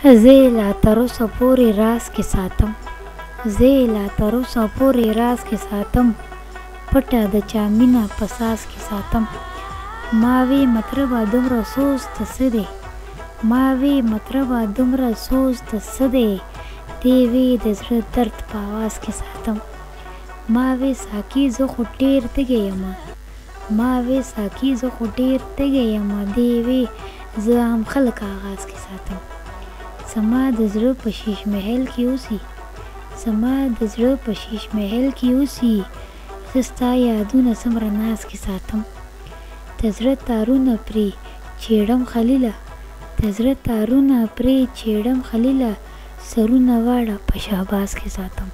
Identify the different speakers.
Speaker 1: زه یې لا تر اوسه پورې راز کې ساتم، زه یې لا تر اوسه پورې راز کې ساتم، پټه د چا مینه په ساز کې ساتم. ما وی مطربه دومره سوز ته څه دی، ما وی مطربه دومره سوز ته څه دی، دی وی د زړه درد په آواز کې ساتم. ما وی ساقي زه خو ډېر تږی یمه، ما وی ساقي زه خو ډېر تږی یمه، دی وی زه هم خلک آغاز کې ساتم. زما د زړه په شیش محل کې اوسي، زما د زړه په شیش محل کې اوسي، زه ستا یادونه څومره ناز کې ساتم. د زړه تارونه پرې چیړم خلیله، د زړه تارونه پرې چیړم خلیله، سرونه واړه په شهباز کې ساتم.